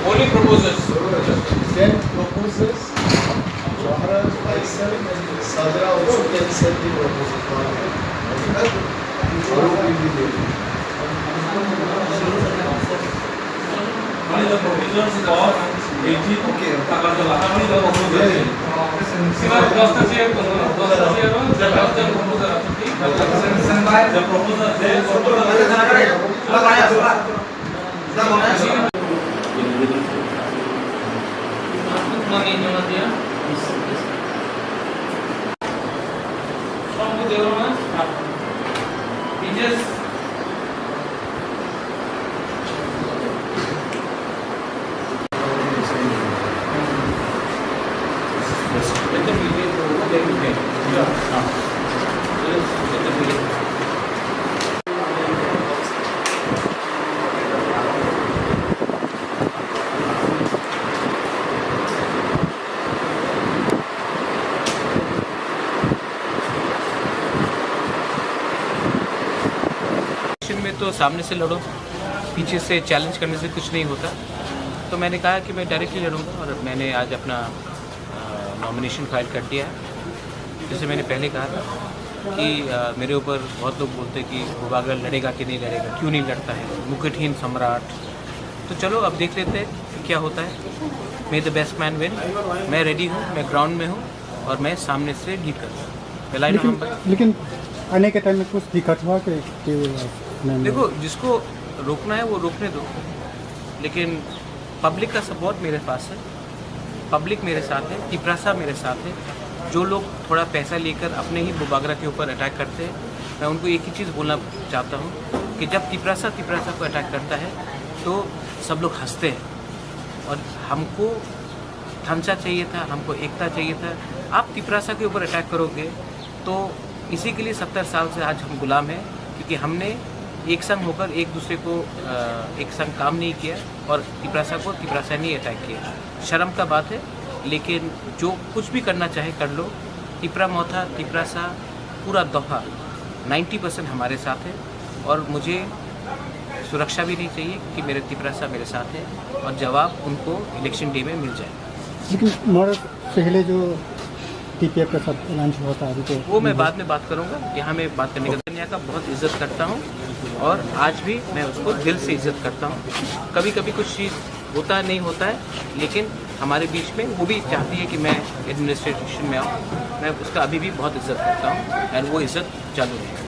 Only proposals. 10 proposals. Joharaj, myself, and Sadra also can send the proposal. Arup will be there. Only the proposals of 18. Okay. Only the proposals. Single cost of share. The proposal says. में तो सामने से लड़ो, पीछे से challenge करने से कुछ नहीं होता। तो मैंने कहा कि मैं डायरेक्टली लड़ूंगा और मैंने आज अपना नॉमिनेशन फाइल कर दिया है। जैसे मैंने पहले कहा था कि मेरे ऊपर बहुत लोग बोलते हैं कि भूभागल लड़ेगा कि नहीं लड़ेगा, क्यों नहीं लड़ता है, मुकुटहीन सम्राट। तो चलो अब देख लेते हैं क्या होता है। मे द बेस्ट मैन विन। मैं रेडी हूँ, मैं ग्राउंड में हूँ और मैं सामने से लीड करूँगा। लेकिन आने के टाइम में कुछ दिक्कत हुआ कि देखो, जिसको रोकना है वो रोकने दो, लेकिन पब्लिक का सपोर्ट मेरे पास है, पब्लिक मेरे साथ है, तिपरासा मेरे साथ है। जो लोग थोड़ा पैसा लेकर अपने ही बुबागरा के ऊपर अटैक करते हैं, मैं उनको एक ही चीज़ बोलना चाहता हूँ कि जब तिपरासा को अटैक करता है तो सब लोग हंसते हैं और हमको ढांचा चाहिए था, हमको एकता चाहिए था। आप तिपरासा के ऊपर अटैक करोगे तो इसी के लिए 70 साल से आज हम गुलाम हैं, क्योंकि हमने एक संग होकर एक दूसरे को एक संग काम नहीं किया और तिपरासा ने अटैक किया। शर्म का बात है, लेकिन जो कुछ भी करना चाहे कर लो। तिपरा मोथा तिपरासा पूरा दफा 90% हमारे साथ है और मुझे सुरक्षा भी नहीं चाहिए कि मेरे तिपरासा मेरे साथ है और जवाब उनको इलेक्शन डे में मिल जाए। लेकिन पहले जो टीपीएफ के साथ लंच हुआ था अभी तो वो मैं बाद में बात करूंगा। यहाँ मैं बात करने का बहुत इज्जत करता हूँ और आज भी मैं उसको दिल से इज्जत करता हूँ। कभी कभी कुछ चीज़ होता है, नहीं होता है, लेकिन हमारे बीच में वो भी चाहती है कि मैं एडमिनिस्ट्रेशन में आऊँ। मैं उसका अभी भी बहुत इज्जत करता हूँ और वो इज्जत चालू है।